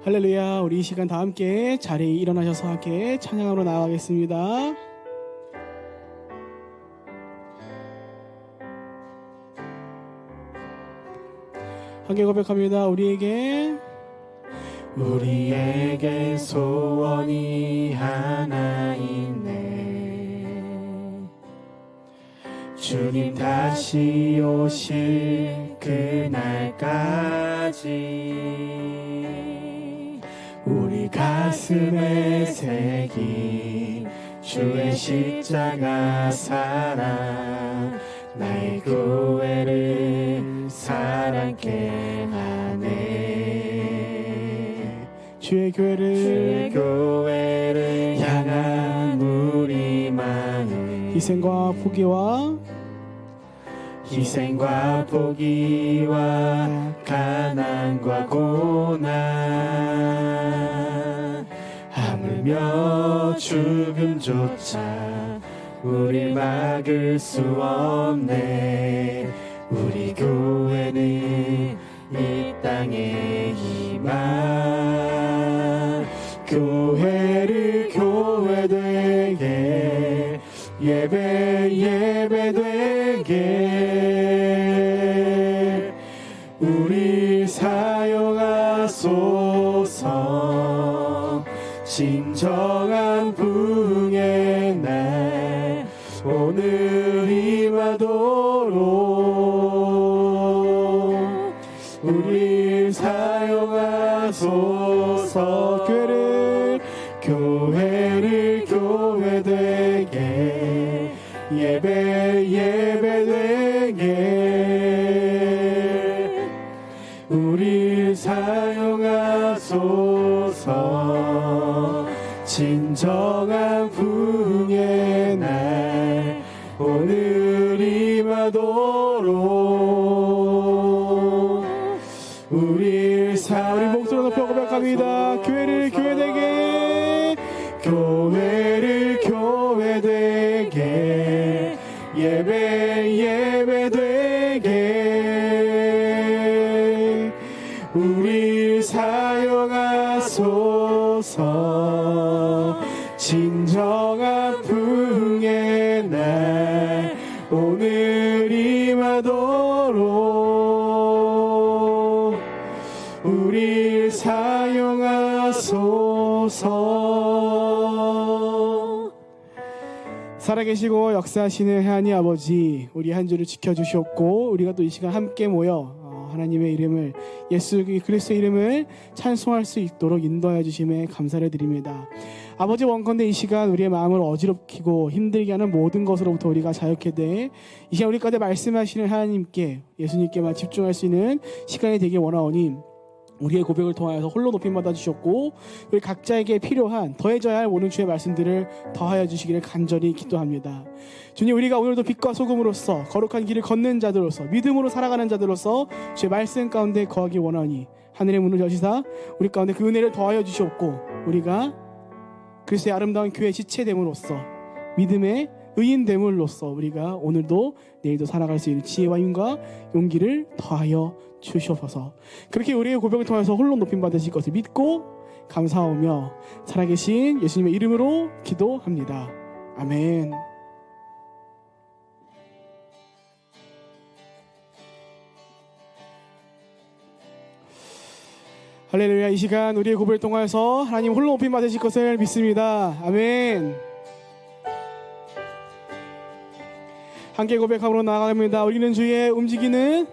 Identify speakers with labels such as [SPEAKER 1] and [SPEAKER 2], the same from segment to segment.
[SPEAKER 1] 할렐루야. 우리 이 시간 다 함께 자리에 일어나셔서 함께 찬양하러 나가겠습니다. 함께 고백합니다. 우리에게
[SPEAKER 2] 소원이 하나 있네. 주님 다시 오실 그날까지 우리 가슴에 새긴 주의 십자가 사랑, 나의 교회를 사랑케 하네.
[SPEAKER 1] 주의 교회를
[SPEAKER 2] 향한 우리만의 희생과 포기와 가난과 고난, 하물며 죽음조차 우릴 막을 수 없네. 우리 교회는 이 땅의 희망, 교회를 교회되게, 예배되게 우리 사용하소서. 진정한 부흥의 날 오늘 임하도록 우리 사용하소서. 교회를 교회되게, 예배되게 우리 사용하소서. 진정한 부흥의 날 오늘 임하도록 우리
[SPEAKER 1] 목소리 높여 고백합니다. 교회를 교회되게,
[SPEAKER 2] 교회를 교회되게, 예배되게 우리 사용하소서. 진정한 부흥의 날 오늘 임하도록 우리 사용하소서.
[SPEAKER 1] 살아계시고 역사하시는 하나님 아버지, 우리 한 주를 지켜주셨고 우리가 또 이 시간 함께 모여 하나님의 이름을, 예수 그리스도의 이름을 찬송할 수 있도록 인도하여 주심에 감사를 드립니다. 아버지, 원컨대 이 시간 우리의 마음을 어지럽히고 힘들게 하는 모든 것으로부터 우리가 자유케 돼 이 시간 우리 가운데 말씀하시는 하나님께, 예수님께만 집중할 수 있는 시간이 되길 원하오니 우리의 고백을 통하여서 홀로 높임 받아 주셨고 우리 각자에게 필요한 더해져야 할 모든 주의 말씀들을 더하여 주시기를 간절히 기도합니다. 주님, 우리가 오늘도 빛과 소금으로서 거룩한 길을 걷는 자들로서 믿음으로 살아가는 자들로서 주의 말씀 가운데 거하기 원하니 하늘의 문을 여시사 우리 가운데 그 은혜를 더하여 주시옵고 우리가 그리스도의 아름다운 교회 지체됨으로써 믿음의 의인됨으로써 우리가 오늘도 내일도 살아갈 수 있는 지혜와 힘과 용기를 더하여 주시옵소서. 그렇게 우리의 고백을 통해서 홀로 높임 받으실 것을 믿고 감사하며 살아계신 예수님의 이름으로 기도합니다. 아멘. 할렐루야. 이 시간 우리의 고백을 통해서 하나님 홀로 높임 받으실 것을 믿습니다. 아멘. 함께 고백함으로 나아갑니다. 우리는 주의 움직이는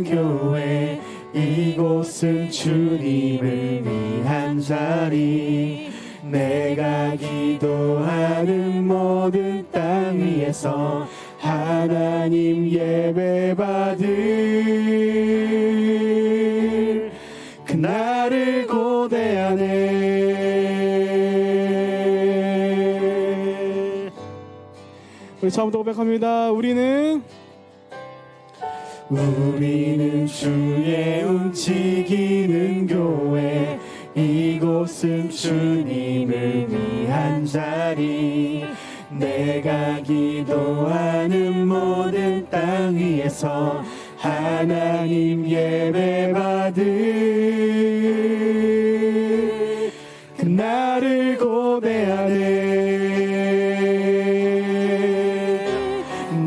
[SPEAKER 2] 교회, 이곳은 주님을 위한 자리. 내가 기도하는 모든 땅 위에서 하나님 예배받을 그날을 고대하네.
[SPEAKER 1] 우리 처음부터 고백합니다. 우리는
[SPEAKER 2] 주의 움직이는 교회, 이곳은 주님을 위한 자리. 내가 기도하는 모든 땅 위에서 하나님 예배받을 그날을 고대하네.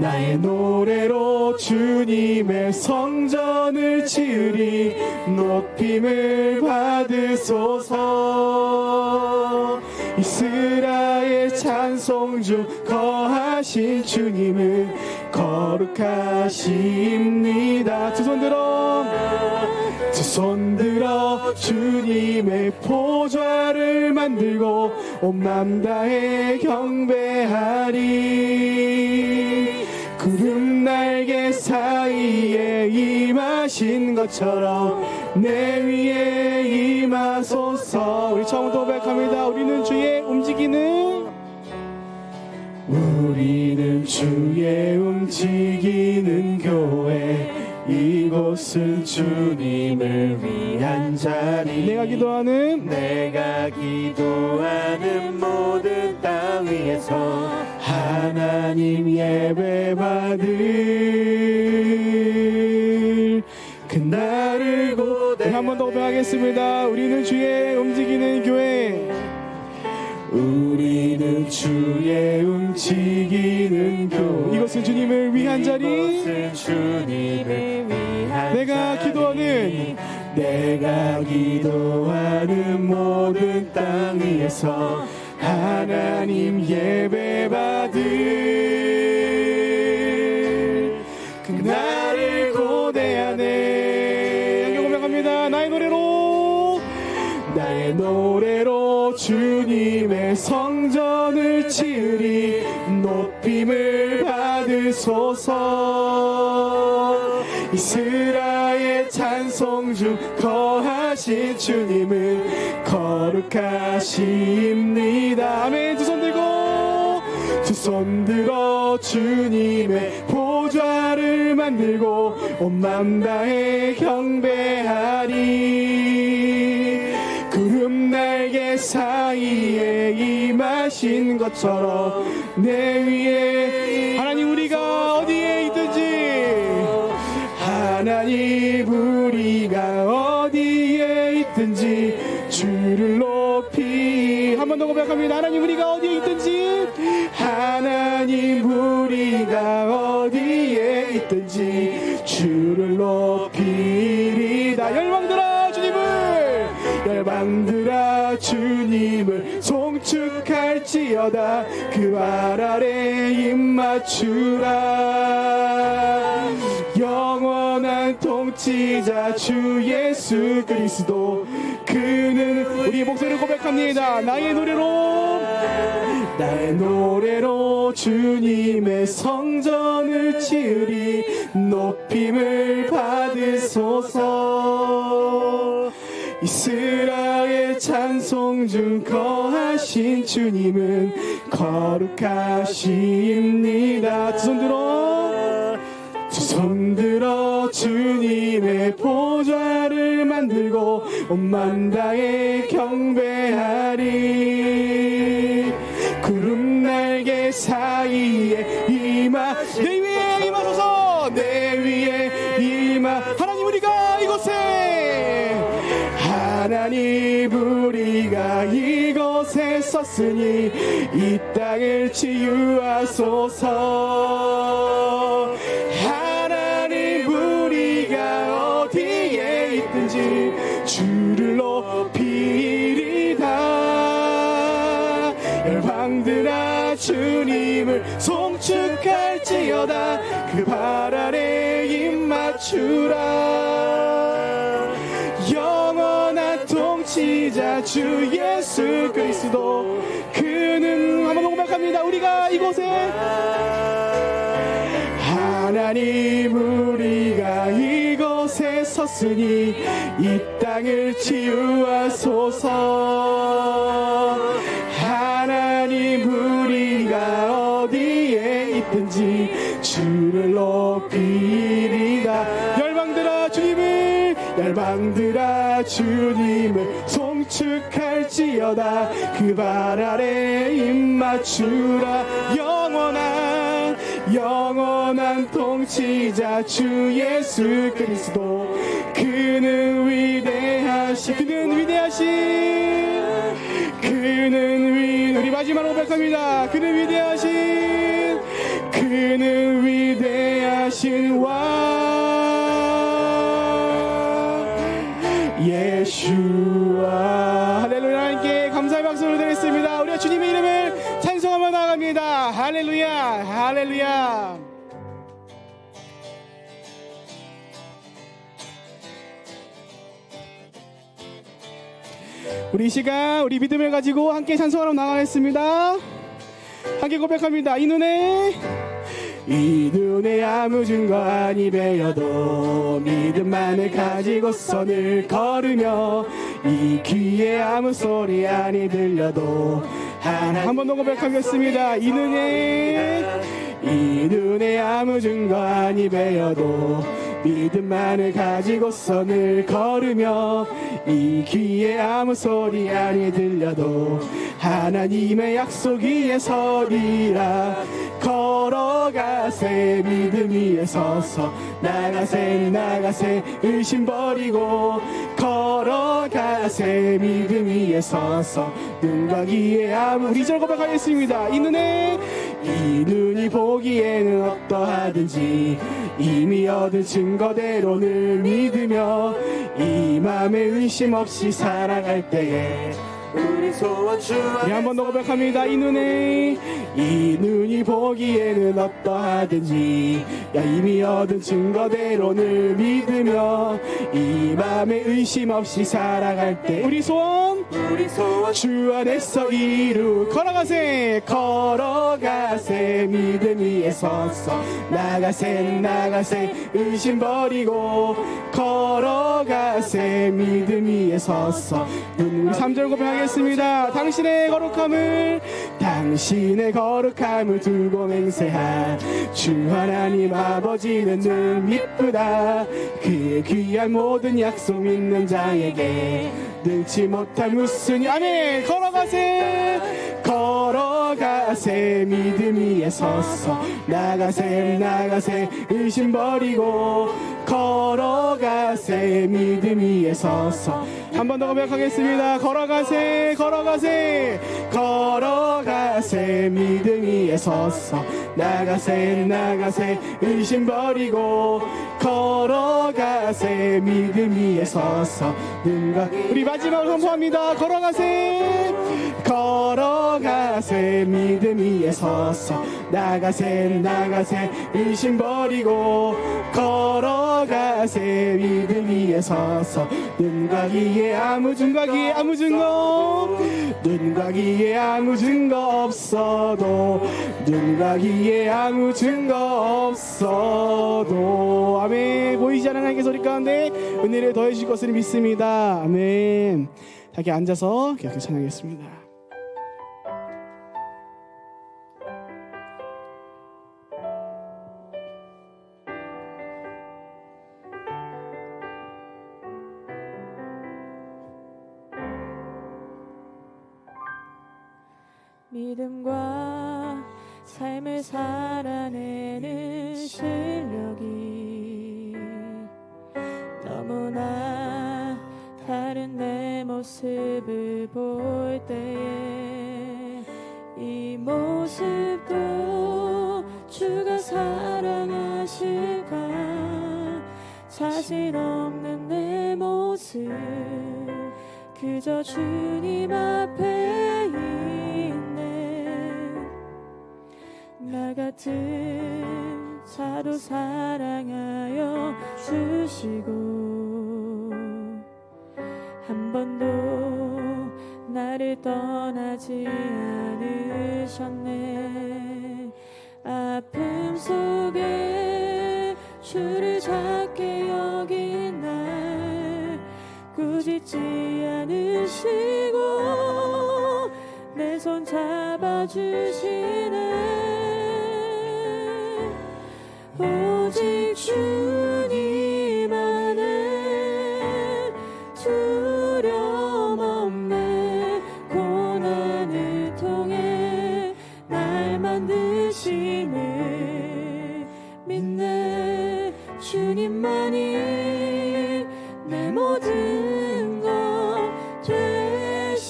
[SPEAKER 2] 나의 노래로 주님의 성전을 지으리. 높임을 받으소서. 이스라엘 찬송 중 거하신 주님은 거룩하십니다. 두 손 들어 주님의 보좌를 만들고 온 맘 다해 경배하리. 구름 날개 사이에 임하신 것처럼 내 위에 임하소서. 우리 처음부터 고백합니다. 우리는 주의 움직이는 교회. 이곳은 주님을 위한 자리. 내가 기도하는 모든 땅 위에서 하나님 예배받을 그날을 고대. 한 번 더 고백하겠습니다. 우리는 주의 움직이는 교회. 우리는 주의 움직이는 교회. 이것은 주님을 위한 자리. 내가 기도하는 모든 땅 위에서 하나님 예배받을 그날을 고대하네. 여기 고백합니다. 나의 노래로 주님의 성전을 지으리. 높임을 받으소서. 이스라엘 찬송 중 거하신 주님은 거룩하십니다. 아멘. 두 손 들어 주님의 보좌를 만들고 온 맘 다해 경배하리. 구름 날개 사이에 임하신 것처럼 내 위에. 하나님 우리가 어디에 있든지 주를 높이. 한 번 더 고백합니다. 하나님 우리가 어디에 있든지 주를 높이리다. 열방들아 주님을 송축할지어다. 그 발 아래 입맞추라. 영원한 통치자 주 예수 그리스도. 그는 우리 목소리를 고백합니다. 나의 노래로 주님의 성전을 지으리. 높임을 받으소서. 이스라엘 찬송 중 거하신 주님은 거룩하십니다. 두 손 들어 주님의 보좌를 만들고 온 맘 다해 경배하리. 구름 날개 사이에 내 위에 임하소서. 하나님 우리가 이곳에 섰으니 이 땅을 치유하소서. 하나님 우리가 어디에 있든지 주를 높이리다. 열방들아 주님을 송축할지어다. 그 발 아래 입맞추라. 영원한 통치자 주 예수 그리스도. 그는 한번 고백합니다. 우리가 이곳에 섰으니 이 땅을 치유하소서. 하나님 우리가 어디에 있든지 주를 높이리다. 열방들아 주님을 송축할지어다. 그 발 아래 입맞추라.
[SPEAKER 1] 영원한 통치자 주 예수 그리스도. 그는 위대하신 우리 마지막으로 고백합니다. 그는 위대하신 왕 예수와. 할렐루야. 함께 감사의 박수를 드리겠습니다. 우리가 주님의 이름을 찬송하며 나아갑니다. 할렐루야, 할렐루야. 우리 이 시간 우리 믿음을 가지고 함께 찬송하러 나가겠습니다. 함께 고백합니다. 이 눈에 아무 증거 아니 배어도 믿음만을 가지고서 늘 걸으며 이 귀에 아무 소리 아니 들려도 한 번 더 고백하겠습니다. 이 눈에 아무 증거 아니 배어도 믿음만을 가지고서 늘 걸으며 이 귀에 아무 소리 아니 들려도 하나님의 약속 위에 서리라. 걸어가세 믿음 위에 서서 나가세 의심 버리고 걸어가세 믿음 위에 서서 눈과 귀에 아무. 우리 절 고백하겠습니다. 이 눈이 보기에는 어떠하든지 이미 얻은 증거대로 늘 믿으며 이 맘에 의심 없이 살아갈 때에 우리 소원 주 안에 한 번 더 고백합니다. 이 눈이 보기에는 어떠하든지 이미 얻은 증거대로 늘 믿으며 이 맘에 의심 없이 살아갈 때 우리 소원 주 안에서 걸어가세 믿음 위에 서서 나가세 의심 버리고 걸어가세 믿음 위에 서서. 우리 3절 고백하겠습니다. 당신의 거룩함을 두고 맹세한 주 하나님 아버지는 늘 미쁘다. 그의 귀한 모든 약속 믿는 자에게 능치 못할 무슨. 아멘. 걸어가세 믿음 위에 서서 나가세 의심 버리고 걸어가세 믿음 위에 서서. 한 번 더 고백하겠습니다. 걸어가세 믿음 위에 서서 나가세 의심 버리고 걸어가세 믿음 위에 서서 눈과. 우리 마지막으로 선포합니다. 걸어가세 믿음 위에 서서 나가세 의심 버리고 걸어가세 믿음 위에 서서 눈과 귀에 아무 증거 없어도 아멘. 보이지 않는 하나님의 소리 가운데 은혜를 더해주실 것을 믿습니다. 아멘. 다시 앉아서 기억해 찬양하겠습니다.
[SPEAKER 3] 믿음과 삶을 살아내는 실력이 너무나 다른 내 모습을 볼 때에 이 모습도 주가 사랑하실까. 자신 없는 내 모습 그저 주님 앞에 있네. 나 같은 자도 사랑하여 주시고 한 번도 나를 떠나지 않으셨네. 아픔 속에 주를 작게 여긴 날 꾸짖지 않으시고 내 손 잡아주시네. 오직 주님 안에 두려움 없네. 고난을 통해 날 만드시네. 주님만이 내 모든 것 되시네.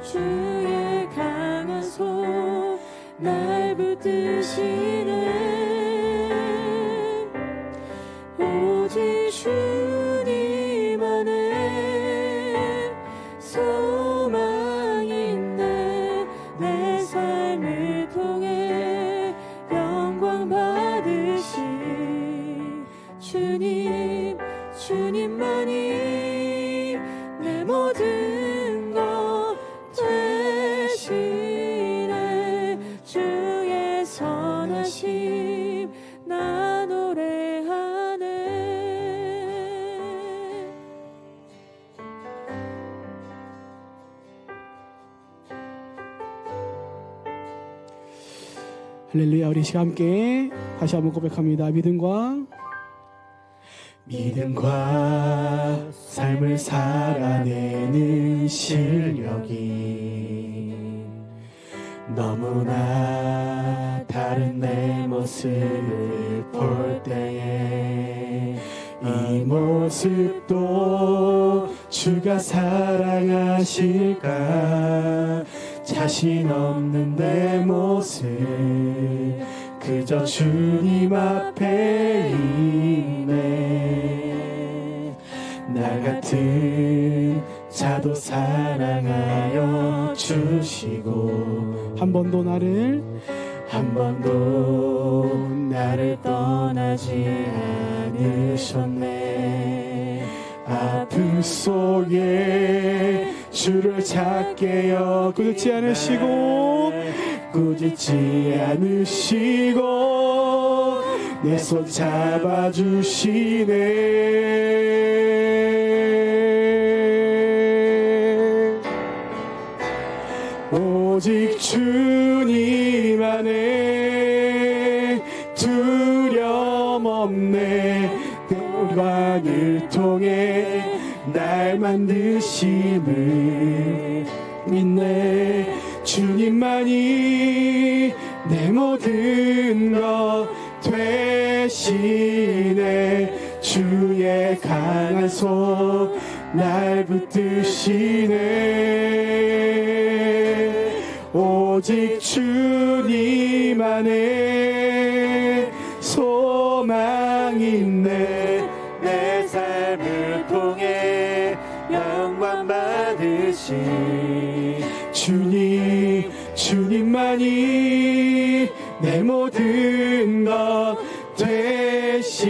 [SPEAKER 3] 주의 강한 손 날 붙드시네. 오직 주님 안에 소망이 있네. 내 삶을 통해 영광 받으신 주님, 주님만이 내 모든 것 되시네. 주의 선하심 나 노래하네.
[SPEAKER 1] 할렐루야. 우리 시간 함께 다시 한번 고백합니다. 믿음과
[SPEAKER 2] 삶을 살아내는 실력이 너무나 다른 내 모습을 볼 때에 이 모습도 주가 사랑하실까. 자신 없는 내 모습 그저 주님 앞에 있네. 나 같은 자도 사랑하여 주시고
[SPEAKER 1] 한 번도 나를
[SPEAKER 2] 떠나지 않으셨네. 아픔 속에 주를 찾게
[SPEAKER 1] 꾸짖지
[SPEAKER 2] 않으시고 내 손 잡아주시네. 오직 주님 안에 두려움 없네. 영광을 통해 날 만드심을 믿네. 주님만이 내 모든 것 되시네. 주의 강한 손 날 붙드시네. 오직 주님 안에 소망 있네. 내 삶을 통해 영광 받으신 주님, 주님만이 내 모든 것 되시네.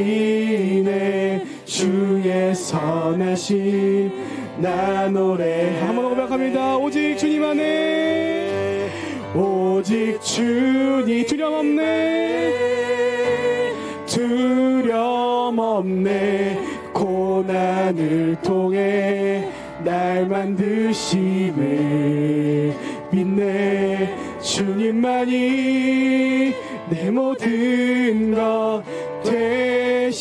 [SPEAKER 2] 주의 선하심 나 노래
[SPEAKER 1] 한번 고백합니다. 오직 주님 안에
[SPEAKER 2] 오직 주님 두려움 없네. 고난을 통해 날 만드심을 믿네. 주님만이 내 모든 것 되시네.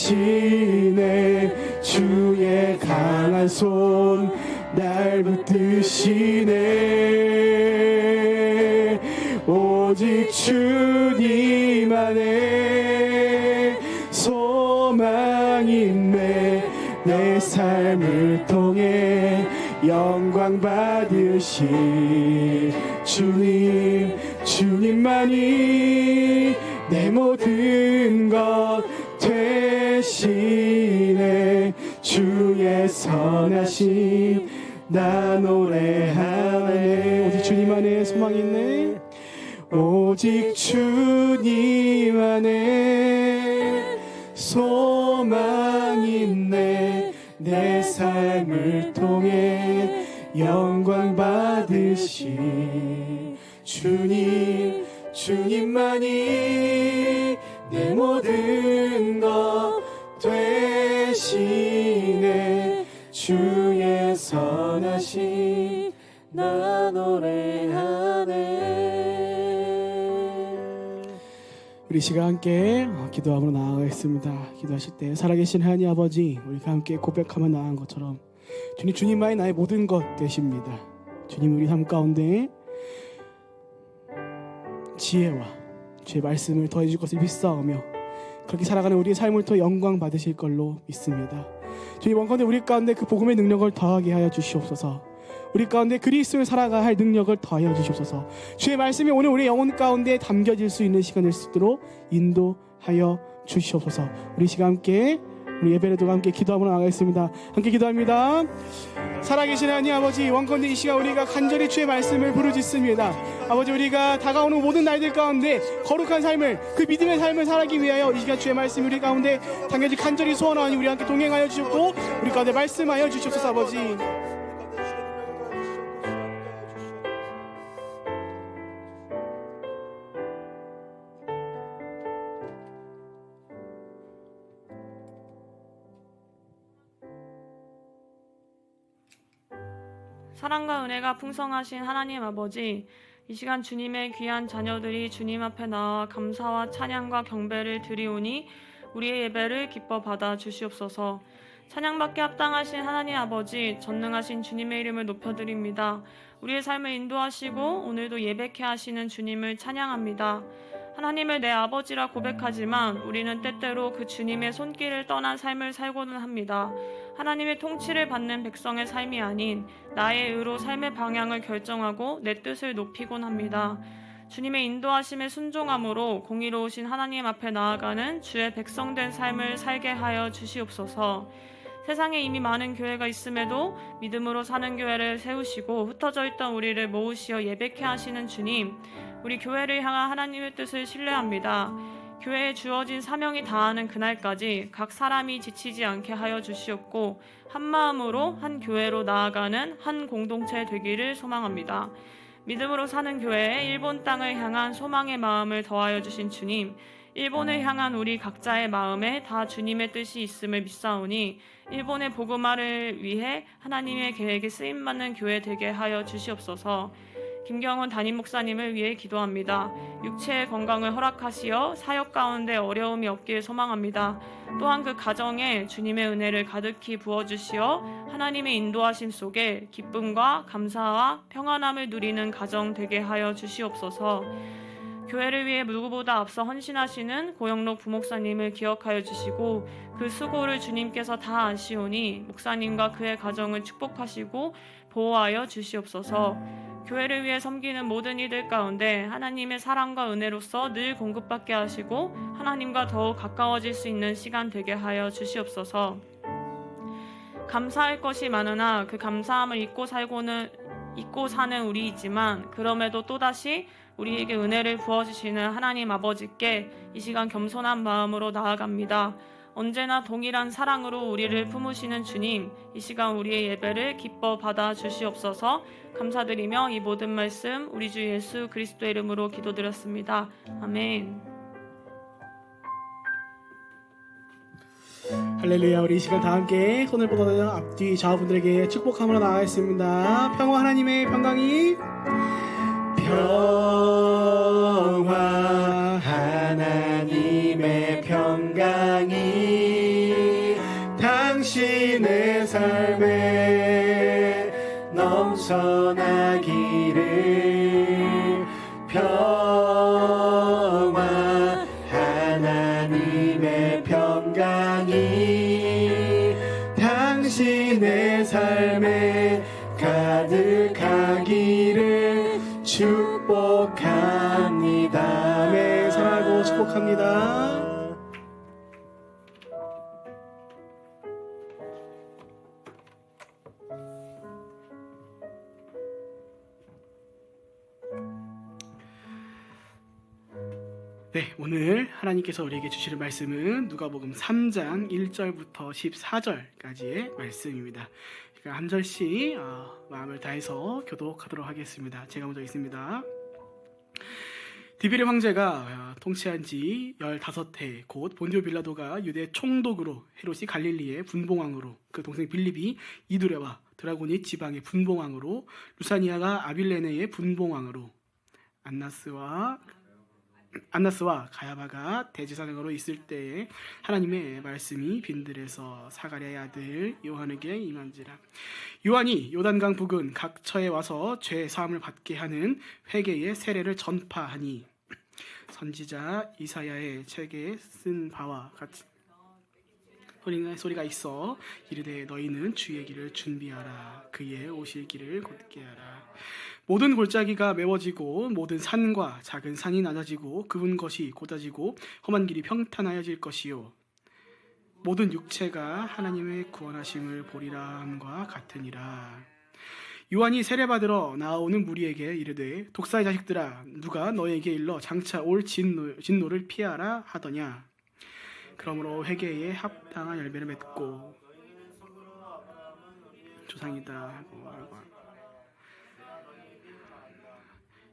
[SPEAKER 2] 주의 강한 손 날 붙드시네. 오직 주님 안에 소망 있네. 내 삶을 통해 영광 받으신 주님, 주님만이 내 모든 것 되시네. 주의 선하심 나 노래하네.
[SPEAKER 1] 오직 주님 안에 소망이 있네.
[SPEAKER 2] 오직 주님 안에 소망 있네. 내 삶을 통해 영광 받으신 주님, 주님만이 내 모든 것 되시네. 주의 선하심 나 노래하네.
[SPEAKER 1] 우리 시간 함께 기도함으로 나아가겠습니다. 기도하실 때 살아계신 하나님 아버지, 우리가 함께 고백하며 나아간 것처럼 주님, 주님만이 나의 모든 것 되십니다. 주님, 우리 삶 가운데 지혜와 주의 말씀을 더해줄 것을 믿사오며 그렇게 살아가는 우리의 삶을 통해 영광 받으실 걸로 믿습니다. 주님, 원컨대 우리 가운데 그 복음의 능력을 더하게 하여 주시옵소서. 우리 가운데 그리스도를 살아가야 할 능력을 더하여 주시옵소서. 주의 말씀이 오늘 우리 영혼 가운데 담겨질 수 있는 시간일 수 있도록 인도하여 주시옵소서. 우리 시간 함께, 우리 예배로도 함께 기도하며 나가겠습니다. 함께 기도합니다. 살아계신 하나님 아버지, 원컨대 이 시간 우리가 간절히 주의 말씀을 부르짖습니다. 아버지, 우리가 다가오는 모든 날들 가운데 거룩한 삶을, 그 믿음의 삶을 살기 위하여 이 시간 주의 말씀이 우리 가운데 당연히 간절히 소원하니 우리 함께 동행하여 주셨고 우리 가운데 말씀하여 주시옵소서. 아버지,
[SPEAKER 3] 사랑과 은혜가 풍성하신 하나님 아버지, 이 시간 주님의 귀한 자녀들이 주님 앞에 나와 감사와 찬양과 경배를 드리오니 우리의 예배를 기뻐 받아 주시옵소서. 찬양받게 합당하신 하나님 아버지, 전능하신 주님의 이름을 높여드립니다. 우리의 삶을 인도하시고 오늘도 예배케 하시는 주님을 찬양합니다. 하나님을 내 아버지라 고백하지만 우리는 때때로 그 주님의 손길을 떠난 삶을 살고는 합니다. 하나님의 통치를 받는 백성의 삶이 아닌 나의 의로 삶의 방향을 결정하고 내 뜻을 높이곤 합니다. 주님의 인도하심에 순종함으로 공의로우신 하나님 앞에 나아가는 주의 백성된 삶을 살게 하여 주시옵소서. 세상에 이미 많은 교회가 있음에도 믿음으로 사는 교회를 세우시고 흩어져 있던 우리를 모으시어 예배케 하시는 주님, 우리 교회를 향한 하나님의 뜻을 신뢰합니다. 교회에 주어진 사명이 다하는 그날까지 각 사람이 지치지 않게 하여 주시옵고 한 마음으로 한 교회로 나아가는 한 공동체 되기를 소망합니다. 믿음으로 사는 교회에 일본 땅을 향한 소망의 마음을 더하여 주신 주님, 일본을 향한 우리 각자의 마음에 다 주님의 뜻이 있음을 믿사오니 일본의 복음화를 위해 하나님의 계획에 쓰임받는 교회 되게 하여 주시옵소서. 김경원 담임 목사님을 위해 기도합니다. 육체의 건강을 허락하시어 사역 가운데 어려움이 없길 소망합니다. 또한 그 가정에 주님의 은혜를 가득히 부어주시어 하나님의 인도하심 속에 기쁨과 감사와 평안함을 누리는 가정 되게 하여 주시옵소서. 교회를 위해 누구보다 앞서 헌신하시는 고영록 부목사님을 기억하여 주시고 그 수고를 주님께서 다 아시오니 목사님과 그의 가정을 축복하시고 보호하여 주시옵소서. 교회를 위해 섬기는 모든 이들 가운데 하나님의 사랑과 은혜로서 늘 공급받게 하시고 하나님과 더욱 가까워질 수 있는 시간 되게 하여 주시옵소서. 감사할 것이 많으나 그 감사함을 잊고 사는 우리이지만 그럼에도 또다시 우리에게 은혜를 부어주시는 하나님 아버지께 이 시간 겸손한 마음으로 나아갑니다. 언제나 동일한 사랑으로 우리를 품으시는 주님, 이 시간 우리의 예배를 기뻐 받아 주시옵소서. 감사드리며 이 모든 말씀 우리 주 예수 그리스도의 이름으로 기도드렸습니다. 아멘.
[SPEAKER 1] 할렐루야. 우리 이 시간 다 함께 손을 뻗어 앞뒤 좌우분들에게 축복함으로 나아가겠습니다. 평화, 하나님의 평강이,
[SPEAKER 2] 평화 하나님의 평강이 당신의 삶에 넘쳐나기를. 평화 하나님의 평강이 당신의 삶에 가득하기를 축복합니다.
[SPEAKER 1] 네, 사랑하고 축복합니다. 네, 오늘 하나님께서 우리에게 주시는 말씀은 누가복음 3장 1절부터 14절까지의 말씀입니다. 그러니까 한 절씩 마음을 다해서 교독하도록 하겠습니다. 제가 먼저 있습니다. 디비르 황제가 통치한 지 15해 곧 본디오 빌라도가 유대 총독으로, 헤롯이 갈릴리의 분봉왕으로, 그 동생 빌립이 이두레와 드라고니 지방의 분봉왕으로, 루사니아가 아빌레네의 분봉왕으로, 안나스와 가야바가 대제사장으로 있을 때에 하나님의 말씀이 빈들에서 사가랴의 아들 요한에게 임한지라. 요한이 요단강 부근 각 처에 와서 죄 사함을 받게 하는 회개의 세례를 전파하니 선지자 이사야의 책에 쓴 바와 같은 소리가 있어 이르되 너희는 주의 길을 준비하라 그의 오실 길을 곧게 하라. 모든 골짜기가 메워지고 모든 산과 작은 산이 낮아지고 굽은 것이 곧아지고 험한 길이 평탄하여질 것이요 모든 육체가 하나님의 구원하심을 보리라 함과 같으니라. 요한이 세례받으러 나오는 무리에게 이르되 독사의 자식들아 누가 너에게 일러 장차 올 진노를 피하라 하더냐. 그러므로 회개에 합당한 열매를 맺고 조상이다.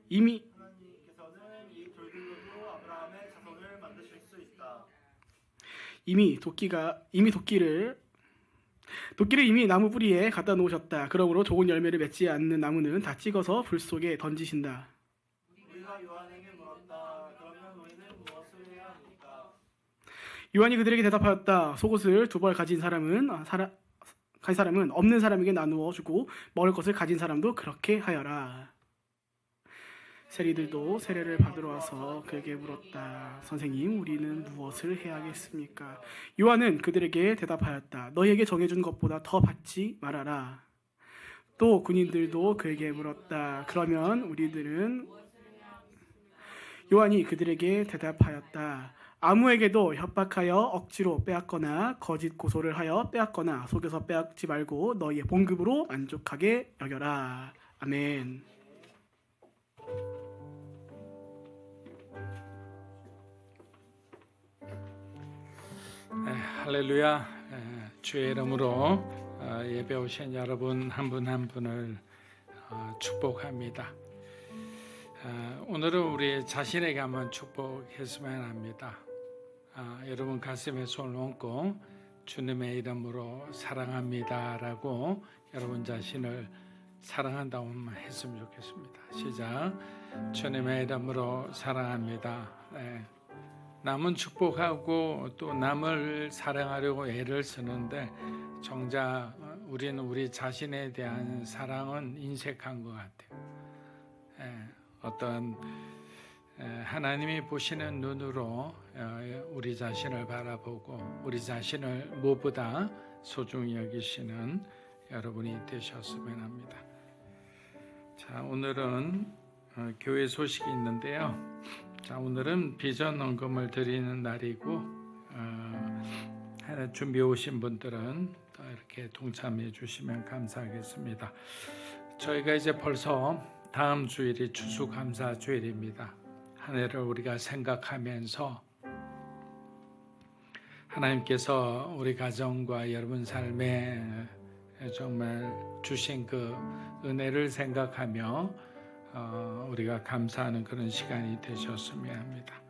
[SPEAKER 1] 이미 도끼를 이미 나무 뿌리에 갖다 놓으셨다. 그러므로 좋은 열매를 맺지 않는 나무는 다 찍어서 불 속에 던지신다. 요한이 그들에게 대답하였다. 속옷을 2벌 가진 사람은 없는 사람에게 나누어 주고 먹을 것을 가진 사람도 그렇게 하여라. 세리들도 세례를 받으러 와서 그에게 물었다. 선생님, 우리는 무엇을 해야겠습니까? 요한은 그들에게 대답하였다. 너희에게 정해준 것보다 더 받지 말아라. 또 군인들도 그에게 물었다. 그러면 우리들은 요한이 그들에게 대답하였다. 아무에게도 협박하여 억지로 빼앗거나 거짓 고소를 하여 빼앗거나 속여서 빼앗지 말고 너희의 봉급으로 만족하게 여겨라. 아멘.
[SPEAKER 2] 할렐루야. 주의 이름으로 예배 오신 여러분 한 분 한 분을 축복합니다. 오늘은 우리 자신에게 한번 축복했으면 합니다. 여러분 가슴에 손을 얹고 주님의 이름으로 사랑합니다 라고 여러분 자신을 사랑한다고 했으면 좋겠습니다. 시작. 주님의 이름으로 사랑합니다. 남은 축복하고 또 남을 사랑하려고 애를 쓰는데 정작 우리는 우리 자신에 대한 사랑은 인색한 것 같아요. 어떤 하나님이 보시는 눈으로 우리 자신을 바라보고 우리 자신을 무엇보다 소중히 여기시는 여러분이 되셨으면 합니다. 자, 오늘은 교회 소식이 있는데요. 자, 오늘은 비전 헌금을 드리는 날이고 준비해 오신 분들은 이렇게 동참해 주시면 감사하겠습니다. 저희가 이제 벌써 다음 주일이 추수감사 주일입니다. 한 해를 우리가 생각하면서 하나님께서 우리 가정과 여러분 삶에 정말 주신 그 은혜를 생각하며 우리가 감사하는 그런 시간이 되셨으면 합니다.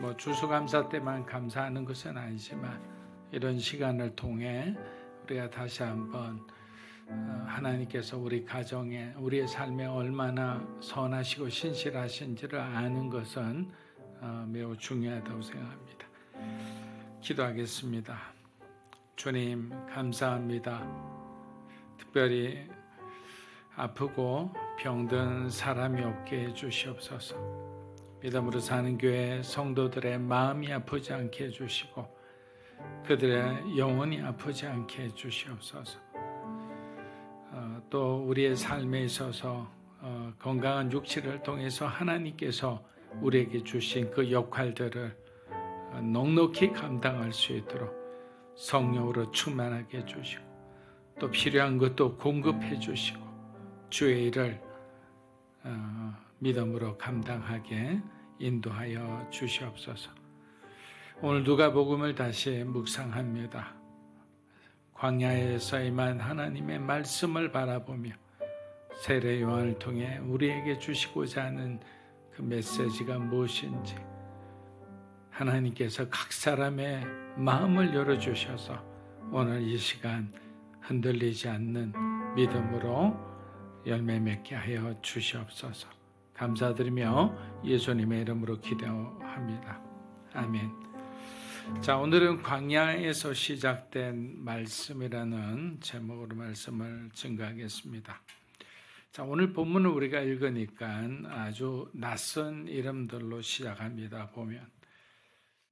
[SPEAKER 2] 뭐 추수감사 때만 감사하는 것은 아니지만 이런 시간을 통해 우리가 다시 한번 하나님께서 우리 가정에 우리의 삶에 얼마나 선하시고 신실하신지를 아는 것은 매우 중요하다고 생각합니다. 기도하겠습니다. 주님 감사합니다. 특별히 아프고 병든 사람이 없게 해주시옵소서. 믿음으로 사는 교회 성도들의 마음이 아프지 않게 해주시고 그들의 영혼이 아프지 않게 해주시옵소서. 또 우리의 삶에 있어서 건강한 육체를 통해서 하나님께서 우리에게 주신 그 역할들을 넉넉히 감당할 수 있도록 성령으로 충만하게 해주시고 또 필요한 것도 공급해 주시고 주의 일을 믿음으로 감당하게 인도하여 주시옵소서. 오늘 누가복음을 다시 묵상합니다. 광야에서만 하나님의 말씀을 바라보며 세례 요한을 통해 우리에게 주시고자 하는 그 메시지가 무엇인지 하나님께서 각 사람의 마음을 열어주셔서 오늘 이 시간 흔들리지 않는 믿음으로 열매 맺게 하여 주시옵소서. 감사드리며 예수님의 이름으로 기도합니다. 아멘. 자, 오늘은 광야에서 시작된 말씀이라는 제목으로 말씀을 증거하겠습니다. 자, 오늘 본문을 우리가 읽으니까 아주 낯선 이름들로 시작합니다. 보면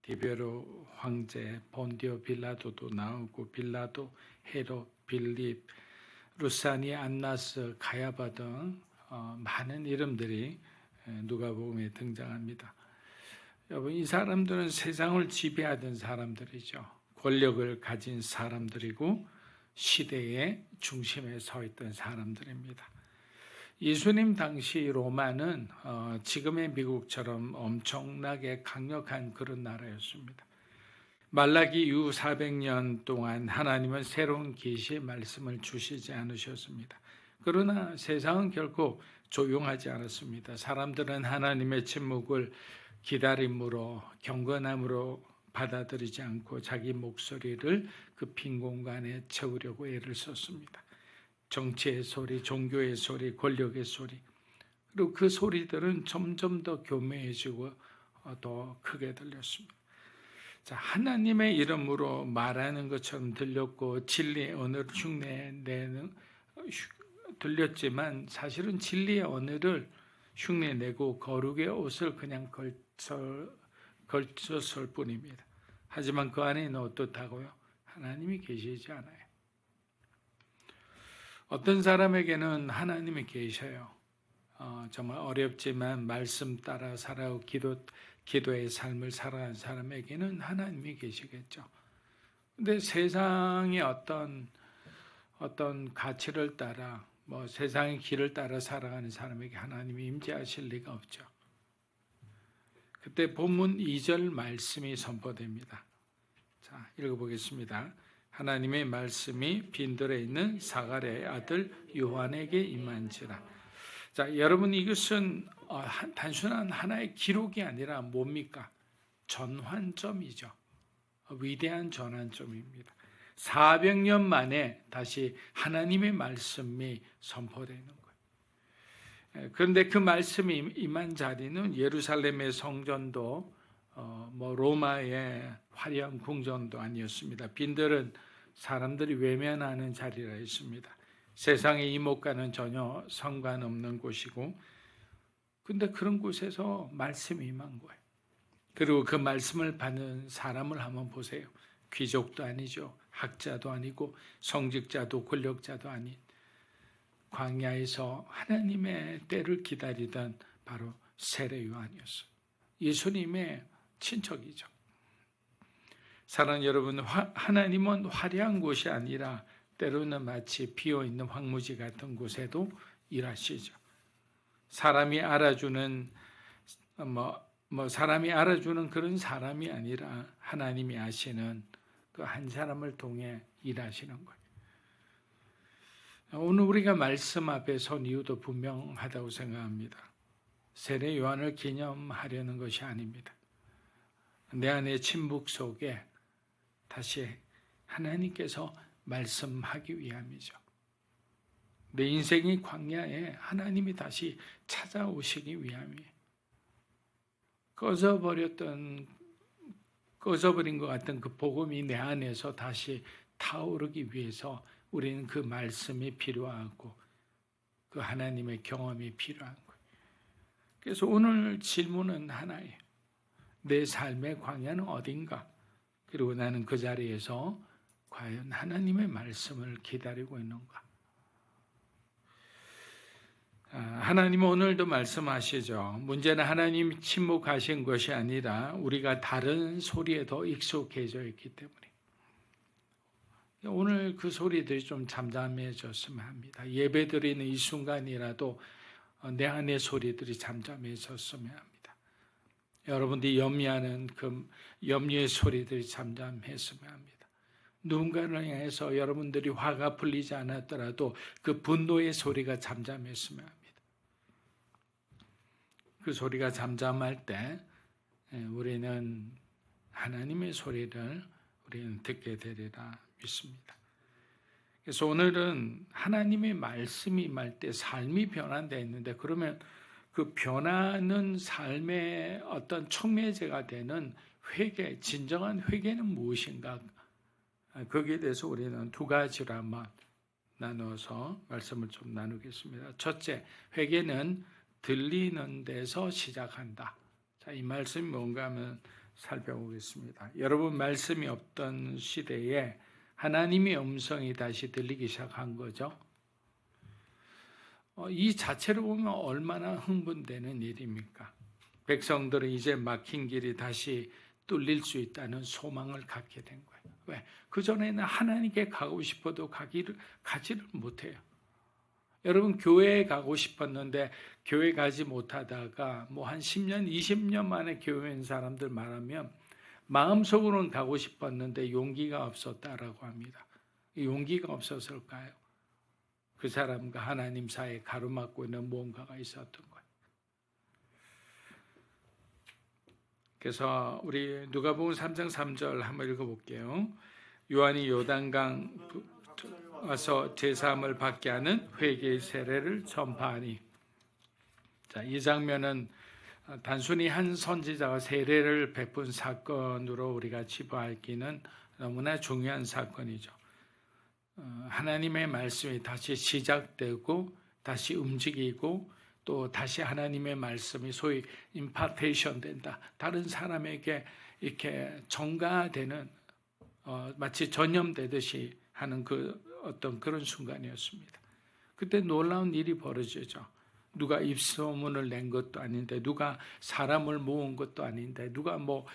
[SPEAKER 2] 디베로 황제, 본디오 빌라도도 나오고 빌라도, 헤롯, 빌립, 루사니, 안나스, 가야바 등 많은 이름들이 누가복음에 등장합니다. 여러분, 이 사람들은 세상을 지배하던 사람들이죠. 권력을 가진 사람들이고 시대의 중심에 서 있던 사람들입니다. 예수님 당시 로마는 지금의 미국처럼 엄청나게 강력한 그런 나라였습니다. 말라기 이후 400년 동안 하나님은 새로운 계시의 말씀을 주시지 않으셨습니다. 그러나 세상은 결코 조용하지 않았습니다. 사람들은 하나님의 침묵을 기다림으로, 경건함으로 받아들이지 않고 자기 목소리를 그 빈 공간에 채우려고 애를 썼습니다. 정치의 소리, 종교의 소리, 권력의 소리, 그리고 그 소리들은 점점 더 교묘해지고 더 크게 들렸습니다. 자, 하나님의 이름으로 말하는 것처럼 들렸고 진리의 언어를 흉내내는 들렸지만 사실은 진리의 언어를 흉내내고 거룩의 옷을 그냥 걸쳤을 뿐입니다. 하지만 그 안에는 어떻다고요? 하나님이 계시지 않아요. 어떤 사람에게는 하나님이 계셔요. 정말 어렵지만 말씀 따라 살아오고 기도의 삶을 살아가는 사람에게는 하나님이 계시겠죠. 근데 세상의 어떤 가치를 따라 세상의 길을 따라 살아가는 사람에게 하나님이 임재하실 리가 없죠. 그때 본문 2절 말씀이 선포됩니다. 자, 읽어보겠습니다. 하나님의 말씀이 빈들에 있는 사가랴의 아들 요한에게 임한지라. 자, 여러분, 이것은 단순한 하나의 기록이 아니라 뭡니까? 전환점이죠. 위대한 전환점입니다. 400년 만에 다시 하나님의 말씀이 선포되는 거예요. 그런데 그 말씀이 임한 자리는 예루살렘의 성전도 로마의 화려한 궁전도 아니었습니다. 빈들은 사람들이 외면하는 자리라 했습니다. 세상의 이목과는 전혀 상관없는 곳이고, 근데 그런 곳에서 말씀이 임한 거예요. 그리고 그 말씀을 받는 사람을 한번 보세요. 귀족도 아니죠. 학자도 아니고 성직자도 권력자도 아닌 광야에서 하나님의 때를 기다리던 바로 세례 요한이었어요. 예수님의 친척이죠. 사랑하는 여러분, 하나님은 화려한 곳이 아니라 때로는 마치 비어있는 황무지 같은 곳에도 일하시죠. 사람이 알아주는 사람이 알아주는 그런 사람이 아니라 하나님이 아시는 그 한 사람을 통해 일하시는 거예요. 오늘 우리가 말씀 앞에 선 이유도 분명하다고 생각합니다. 세례 요한을 기념하려는 것이 아닙니다. 내 안의 침묵 속에 다시 하나님께서 말씀하기 위함이죠. 내 인생의 광야에 하나님이 다시 찾아오시기 위함이에요. 꺼져버린 것 같은 그 복음이 내 안에서 다시 타오르기 위해서 우리는 그 말씀이 필요하고 그 하나님의 경험이 필요한 거예요. 그래서 오늘 질문은 하나예요. 내 삶의 광야는 어딘가? 그리고 나는 그 자리에서 과연 하나님의 말씀을 기다리고 있는가? 하나님은 오늘도 말씀하시죠. 문제는 하나님이 침묵하신 것이 아니라 우리가 다른 소리에 더 익숙해져 있기 때문에 오늘 그 소리들이 좀 잠잠해졌으면 합니다. 예배드리는 이 순간이라도 내 안의 소리들이 잠잠해졌으면 합니다. 여러분들이 염려하는 그 염려의 소리들이 잠잠했으면 합니다. 누군가를 향해서 여러분들이 화가 풀리지 않았더라도 그 분노의 소리가 잠잠했으면 합니다. 그 소리가 잠잠할 때 우리는 하나님의 소리를 우리는 듣게 되리라 믿습니다. 그래서 오늘은 하나님의 말씀이 임할 때 삶이 변환되어 있는데, 그러면 그 변화는 삶의 어떤 촉매제가 되는 회개, 진정한 회개는 무엇인가? 거기에 대해서 우리는 두 가지로 한번 나누어서 말씀을 좀 나누겠습니다. 첫째, 회개는 들리는 데서 시작한다. 자, 이 말씀이 뭔가 하면 살펴보겠습니다. 여러분, 말씀이 없던 시대에 하나님의 음성이 다시 들리기 시작한 거죠. 이 자체로 보면 얼마나 흥분되는 일입니까? 백성들은 이제 막힌 길이 다시 뚫릴 수 있다는 소망을 갖게 된 거예요. 왜? 그전에는 하나님께 가고 싶어도 가지를 못해요. 여러분, 교회에 가고 싶었는데 교회 가지 못하다가 뭐 한 10년, 20년 만에 교회에 온 사람들 말하면 마음속으로는 가고 싶었는데 용기가 없었다라고 합니다. 용기가 없었을까요? 그 사람과 하나님 사이에 가로막고 있는 무언가가 있었던 거예요. 그래서 우리 누가복음 3장 3절 한번 읽어볼게요. 요한이 요단강 와서 제사함을 받게 하는 회개의 세례를 전파하니. 자, 이 장면은 단순히 한 선지자가 세례를 베푼 사건으로 우리가 치부하기는 너무나 중요한 사건이죠. 하나님의 말씀이 다시 시작되고 다시 움직이고 또 다시 하나님의 말씀이 소위 임파테이션 된다. 다른 사람에게 이렇게 전가되는 마치 전염되듯이 하는 그 어떤 그런 순간이었습니다. 그때 놀라운 일이 벌어지죠. 누가 입소문을 낸 것도 아닌데, 누가 사람을 모은 것도 아닌데, 누가 뭐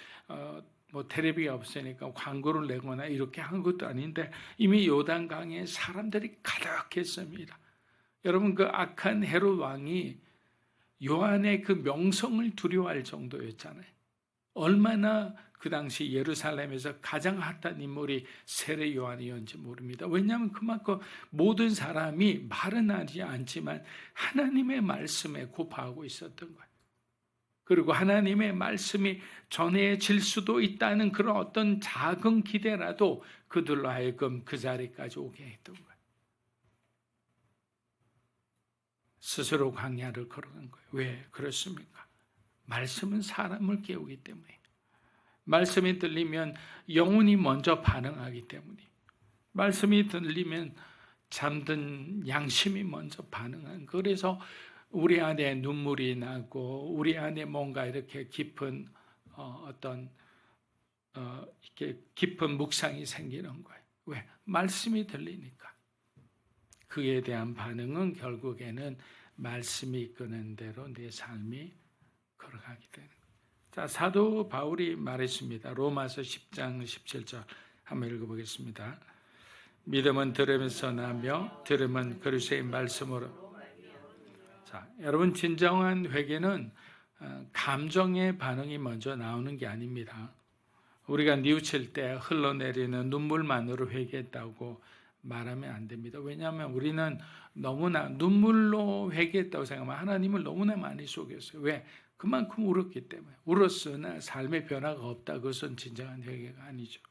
[SPEAKER 2] 텔레비가 없으니까 광고를 내거나 이렇게 한 것도 아닌데 이미 요단강에 사람들이 가득했습니다. 여러분, 그 악한 헤롯 왕이 요한의 그 명성을 두려워할 정도였잖아요. 얼마나 그 당시 예루살렘에서 가장 핫한 인물이 세례 요한이었는지 모릅니다. 왜냐하면 그만큼 모든 사람이 말은 하지 않지만 하나님의 말씀에 고파하고 있었던 거예요. 그리고 하나님의 말씀이 전해질 수도 있다는 그런 어떤 작은 기대라도 그들로 하여금 그 자리까지 오게 했던 거예요. 스스로 광야를 걸어간 거예요. 왜 그렇습니까? 말씀은 사람을 깨우기 때문에, 말씀이 들리면 영혼이 먼저 반응하기 때문에, 말씀이 들리면 잠든 양심이 먼저 반응한. 그래서 우리 안에 눈물이 나고 우리 안에 뭔가 이렇게 깊은 이렇게 깊은 묵상이 생기는 거예요. 왜? 말씀이 들리니까. 그에 대한 반응은 결국에는 말씀이 이끄는 대로 내 삶이 걸어가게 되는 거예요. 자, 사도 바울이 말했습니다. 로마서 10장 17절 한번 읽어보겠습니다. 믿음은 들음에서 나며 들음은 그리스도의 말씀으로. 자, 여러분, 진정한 회개는 감정의 반응이 먼저 나오는 게 아닙니다. 우리가 뉘우칠 때 흘러내리는 눈물만으로 회개했다고 말하면 안 됩니다. 왜냐하면 우리는 너무나 눈물로 회개했다고 생각하면 하나님을 너무나 많이 속였어요. 왜? 그만큼 울었기 때문에. 울었으나 삶의 변화가 없다. 그것은 진정한 회개가 아니죠.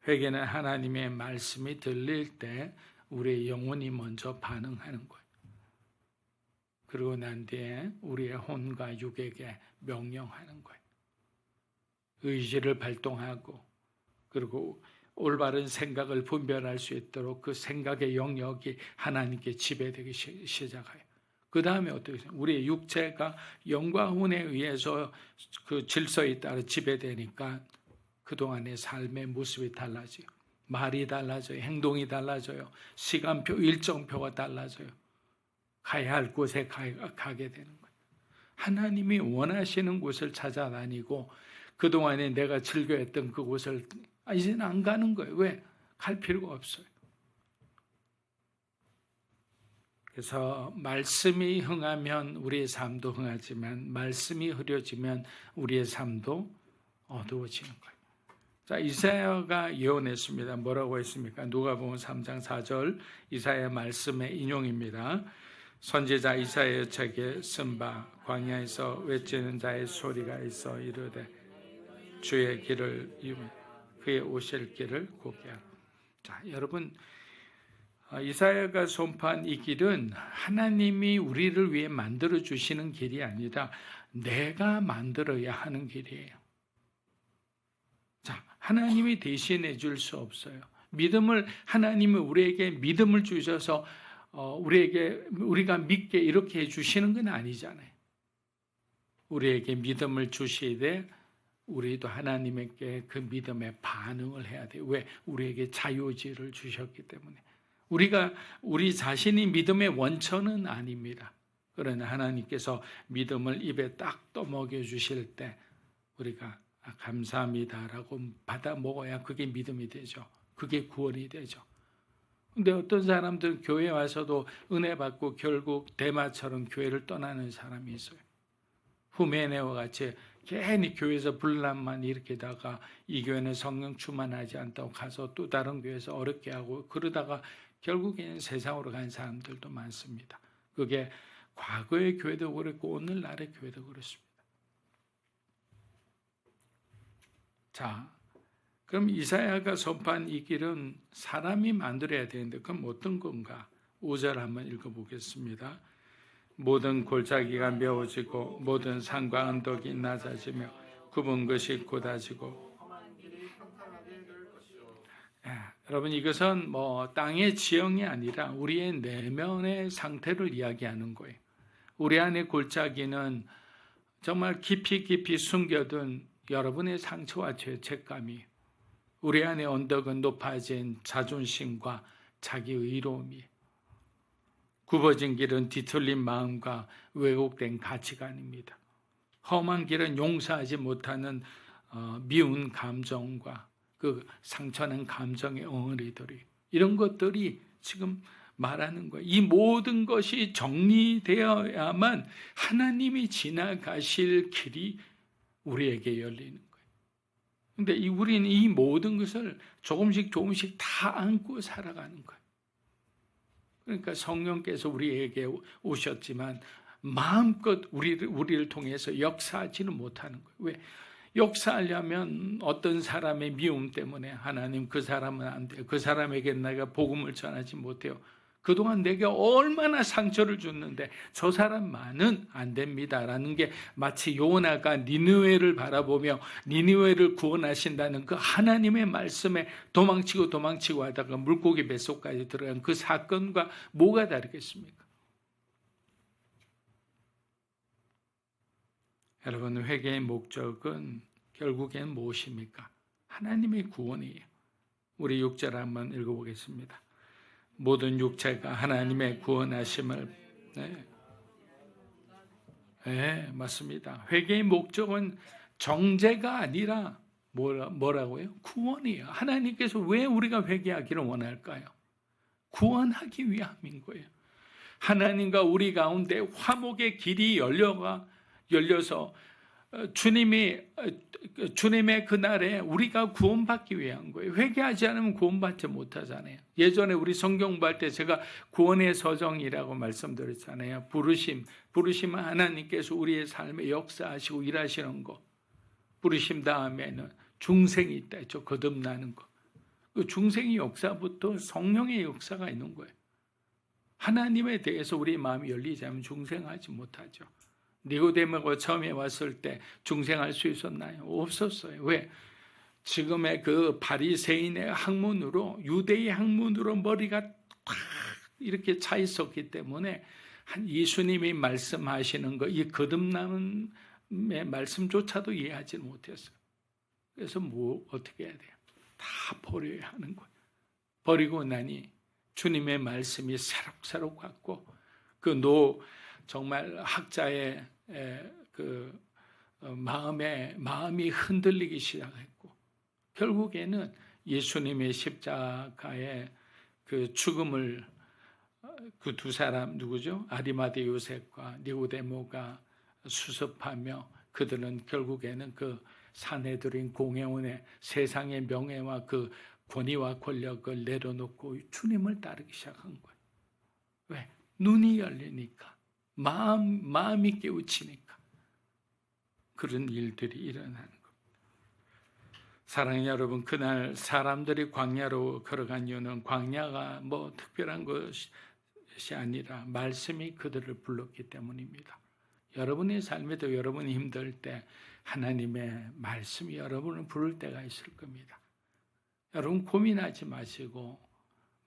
[SPEAKER 2] 회개는 하나님의 말씀이 들릴 때 우리의 영혼이 먼저 반응하는 거예요. 그리고 난 뒤에 우리의 혼과 육에게 명령하는 거예요. 의지를 발동하고, 그리고 올바른 생각을 분별할 수 있도록 그 생각의 영역이 하나님께 지배되기 시작해요. 그 다음에 어떻게 해요? 우리의 육체가 영과 혼에 의해서 그 질서에 따라 지배되니까 그동안의 삶의 모습이 달라져요. 말이 달라져요. 행동이 달라져요. 시간표, 일정표가 달라져요. 가야 할 곳에 가게 되는 거예요. 하나님이 원하시는 곳을 찾아다니고 그동안에 내가 즐겨했던 그곳을 이제는 안 가는 거예요. 왜? 갈 필요가 없어요. 그래서 말씀이 흥하면 우리의 삶도 흥하지만 말씀이 흐려지면 우리의 삶도 어두워지는 거예요. 자, 이사야가 예언했습니다. 뭐라고 했습니까? 누가복음 3장 4절 이사야 말씀의 인용입니다. 선지자 이사야의 책에 쓴 바 광야에서 외치는 자의 소리가 있어 이르되 주의 길을 그의 오실 길을 곱게 하라. 자, 여러분, 이사야가 선포한 이 길은 하나님이 우리를 위해 만들어 주시는 길이 아니라 내가 만들어야 하는 길이에요. 자, 하나님이 대신해 줄 수 없어요. 믿음을 하나님이 우리에게 믿음을 주셔서 우리가 믿게 이렇게 해주시는 건 아니잖아요. 우리에게 믿음을 주시되 우리도 하나님께 그 믿음에 반응을 해야 돼요. 왜? 우리에게 자유의지를 주셨기 때문에. 우리 자신이 믿음의 원천은 아닙니다. 그러나 하나님께서 믿음을 입에 딱 떠먹여 주실 때 우리가 감사합니다라고 받아 먹어야 그게 믿음이 되죠. 그게 구원이 되죠. 근데 어떤 사람들은 교회 와서도 은혜 받고 결국 대마처럼 교회를 떠나는 사람이 있어요. 후메네와 같이 괜히 교회에서 분란만 일으키다가 이 교회는 성령 충만하지 않다고 가서 또 다른 교회에서 어렵게 하고 그러다가 결국에는 세상으로 간 사람들도 많습니다. 그게 과거의 교회도 그렇고 오늘날의 교회도 그렇습니다. 자, 그럼 이사야가 선포한 이 길은 사람이 만들어야 되는데 그럼 어떤 건가? 5절 한번 읽어보겠습니다. 모든 골짜기가 메워지고 모든 산과 언덕이 낮아지며 굽은 것이 곧아지고. 여러분 이것은 땅의 지형이 아니라 우리의 내면의 상태를 이야기하는 거예요. 우리 안의 골짜기는 정말 깊이 숨겨둔 여러분의 상처와 죄책감이, 우리 안의 언덕은 높아진 자존심과 자기 의로움이, 굽어진 길은 뒤틀린 마음과 왜곡된 가치관입니다. 험한 길은 용서하지 못하는 미운 감정과 그 상처난 감정의 엉어리들이, 이런 것들이 지금 말하는 거예요. 이 모든 것이 정리되어야만 하나님이 지나가실 길이 우리에게 열리는 거예요. 그런데 우리는 이 모든 것을 조금씩 다 안고 살아가는 거예요. 그러니까 성령께서 우리에게 오셨지만 마음껏 우리를 통해서 역사하지는 못하는 거예요. 왜? 역사하려면 어떤 사람의 미움 때문에 하나님 그 사람은 안 돼요. 그 사람에게 내가 복음을 전하지 못해요. 그동안 내게 얼마나 상처를 줬는데 저 사람만은 안 됩니다라는 게 마치 요나가 니느웨를 바라보며 니느웨를 구원하신다는 그 하나님의 말씀에 도망치고 하다가 물고기 뱃속까지 들어간 그 사건과 뭐가 다르겠습니까? 여러분, 회개의 목적은 결국엔 무엇입니까? 하나님의 구원이에요. 우리 6절 한번 읽어보겠습니다. 모든 육체가 하나님의 구원하심을. 네, 맞습니다. 회개의 목적은 정죄가 아니라 뭐라고요? 구원이에요. 하나님께서 왜 우리가 회개하기를 원할까요? 구원하기 위함인 거예요. 하나님과 우리 가운데 화목의 길이 열려서 주님의 그날에 우리가 구원받기 위한 거예요. 회개하지 않으면 구원받지 못하잖아요. 예전에 우리 성경 공부할 때 제가 구원의 서정이라고 말씀드렸잖아요. 부르심은 하나님께서 우리의 삶에 역사하시고 일하시는 거. 부르심 다음에는 중생이 있다 했죠. 거듭나는 거. 그 중생의 역사부터 성령의 역사가 있는 거예요. 하나님에 대해서 우리의 마음이 열리지 않으면 중생하지 못하죠. 니고데모가 처음에 왔을 때 중생할 수 있었나요? 없었어요. 왜? 지금의 그 바리새인의 학문으로, 유대의 학문으로 머리가 탁 이렇게 차 있었기 때문에 예수님이 말씀하시는 거, 이 거듭남의 말씀조차도 이해하지 못했어요. 그래서 어떻게 해야 돼요? 다 버려야 하는 거예요. 버리고 나니 주님의 말씀이 새록새록 같고 정말 학자의 그 마음이 흔들리기 시작했고, 결국에는 예수님의 십자가의 그 죽음을 그 두 사람 누구죠? 아리마대 요셉과 니고데모가 수습하며 그들은 결국에는 그 사내들인 공회원의 세상의 명예와 그 권위와 권력을 내려놓고 주님을 따르기 시작한 거예요. 왜? 눈이 열리니까. 마음이 깨우치니까 그런 일들이 일어나는 겁니다. 사랑하는 여러분, 그날 사람들이 광야로 걸어간 이유는 광야가 특별한 것이 아니라 말씀이 그들을 불렀기 때문입니다. 여러분의 삶에도 여러분이 힘들 때 하나님의 말씀이 여러분을 부를 때가 있을 겁니다. 여러분 고민하지 마시고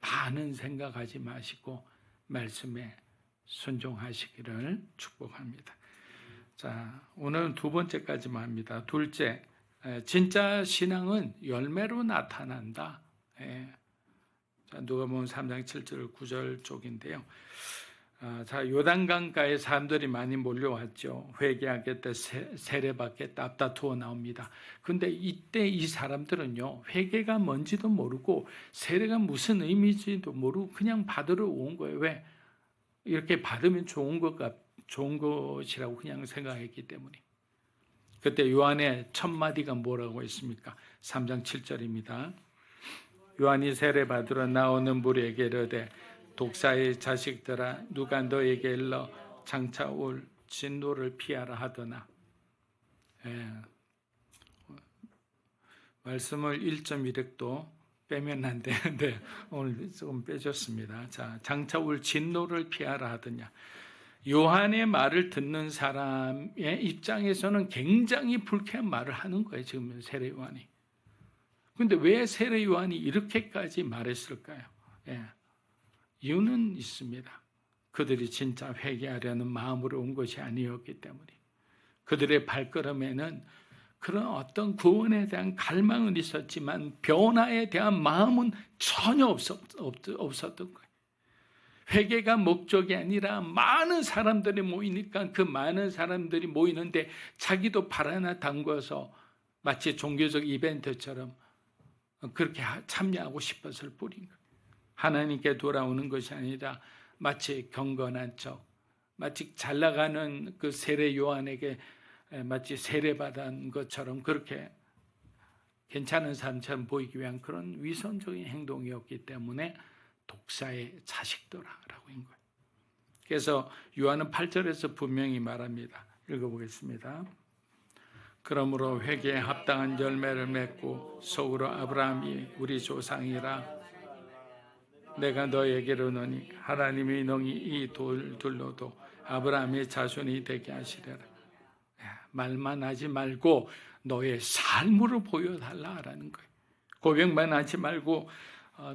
[SPEAKER 2] 많은 생각하지 마시고 말씀에 순종하시기를 축복합니다. 자, 오늘은 두 번째까지만 합니다. 둘째, 진짜 신앙은 열매로 나타난다. 자, 누가복음 3장 7절 9절 쪽인데요. 자, 요단강가에 사람들이 많이 몰려왔죠. 회개하겠다, 세례받겠다, 앞다투어 나옵니다. 근데 이때 이 사람들은요, 회개가 뭔지도 모르고 세례가 무슨 의미인지도 모르고 그냥 받으러 온 거예요. 왜? 이렇게 받으면 좋은 것이라고 그냥 생각했기 때문에. 그때 요한의 첫 마디가 뭐라고 했습니까? 3장 7절입니다. 요한이 세례 받으러 나오는 무리에게 이르되 독사의 자식들아 누가 너에게 일러 장차 올 진노를 피하라 하더나. 말씀을 1.1획도 빼면 안 되는데 오늘 조금 빼줬습니다. 자, 장차 올 진노를 피하라 하더냐. 요한의 말을 듣는 사람의 입장에서는 굉장히 불쾌한 말을 하는 거예요. 지금 세례 요한이. 그런데 왜 세례 요한이 이렇게까지 말했을까요? 이유는 있습니다. 그들이 진짜 회개하려는 마음으로 온 것이 아니었기 때문에. 그들의 발걸음에는 그런 어떤 구원에 대한 갈망은 있었지만 변화에 대한 마음은 전혀 없었던 거예요. 회개가 목적이 아니라 많은 사람들이 모이니까 그 많은 사람들이 모이는데 자기도 발 하나 담궈서 마치 종교적 이벤트처럼 그렇게 참여하고 싶었을 뿐인 거예요. 하나님께 돌아오는 것이 아니라 마치 경건한 척, 마치 잘 나가는 그 세례 요한에게 마치 세례받은 것처럼 그렇게 괜찮은 사람처럼 보이기 위한 그런 위선적인 행동이었기 때문에 독사의 자식들아라고 한 거예요. 그래서 요한은 8절에서 분명히 말합니다. 읽어보겠습니다. 그러므로 회개에 합당한 열매를 맺고 속으로 아브라함이 우리 조상이라 내가 너에게 이르노니 하나님이 너희 이 돌들로도 아브라함의 자손이 되게 하시리라. 말만 하지 말고 너의 삶으로 보여달라라는 거예요. 고백만 하지 말고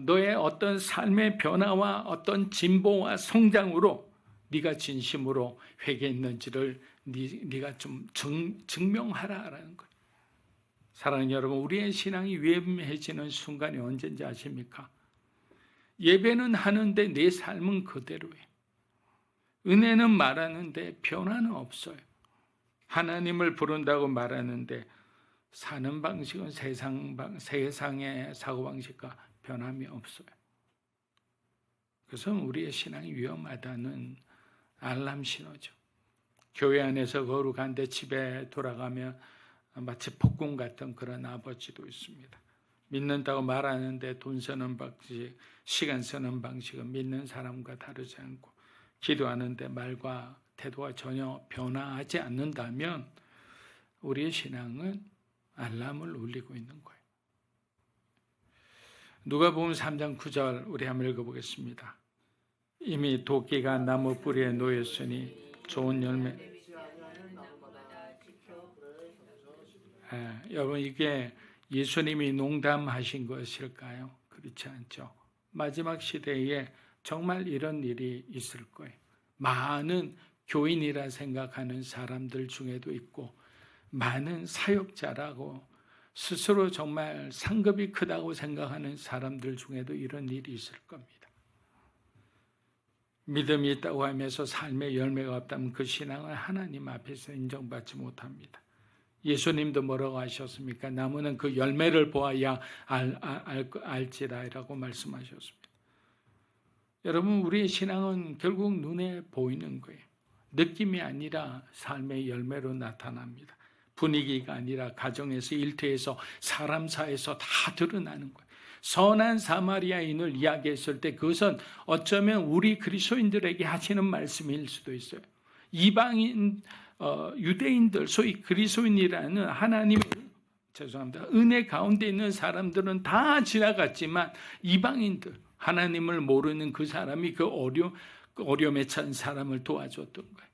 [SPEAKER 2] 너의 어떤 삶의 변화와 어떤 진보와 성장으로 네가 진심으로 회개했는지를 네가 좀 증명하라라는 거예요. 사랑하는 여러분, 우리의 신앙이 위험해지는 순간이 언제인지 아십니까? 예배는 하는데 내 삶은 그대로예요. 은혜는 말하는데 변화는 없어요. 하나님을 부른다고 말하는데 사는 방식은 세상의 사고방식과 변함이 없어요. 그것은 우리의 신앙이 위험하다는 알람 신호죠. 교회 안에서 거룩한데 집에 돌아가면 마치 폭군 같은 그런 아버지도 있습니다. 믿는다고 말하는데 돈 쓰는 방식, 시간 쓰는 방식은 믿는 사람과 다르지 않고 기도하는데 말과 태도가 전혀 변화하지 않는다면 우리의 신앙은 알람을 울리고 있는 거예요. 누가복음 3장 9절 우리 한번 읽어보겠습니다. 이미 도끼가 나무 뿌리에 놓였으니 좋은 열매. 여러분, 이게 예수님이 농담하신 것일까요? 그렇지 않죠. 마지막 시대에 정말 이런 일이 있을 거예요. 많은 교인이라 생각하는 사람들 중에도 있고 많은 사역자라고 스스로 정말 상급이 크다고 생각하는 사람들 중에도 이런 일이 있을 겁니다. 믿음이 있다고 하면서 삶의 열매가 없다면 그 신앙은 하나님 앞에서 인정받지 못합니다. 예수님도 뭐라고 하셨습니까? 나무는 그 열매를 보아야 알지라라고 말씀하셨습니다. 여러분, 우리의 신앙은 결국 눈에 보이는 거예요. 느낌이 아니라 삶의 열매로 나타납니다. 분위기가 아니라 가정에서, 일터에서, 사람 사이에서 다 드러나는 거예요. 선한 사마리아인을 이야기했을 때 그것은 어쩌면 우리 그리스도인들에게 하시는 말씀일 수도 있어요. 이방인, 유대인들, 소위 그리스도인이라는 하나님의 은혜 가운데 있는 사람들은 다 지나갔지만 이방인들, 하나님을 모르는 그 사람이 그 어려움에 처한 사람을 도와줬던 거예요.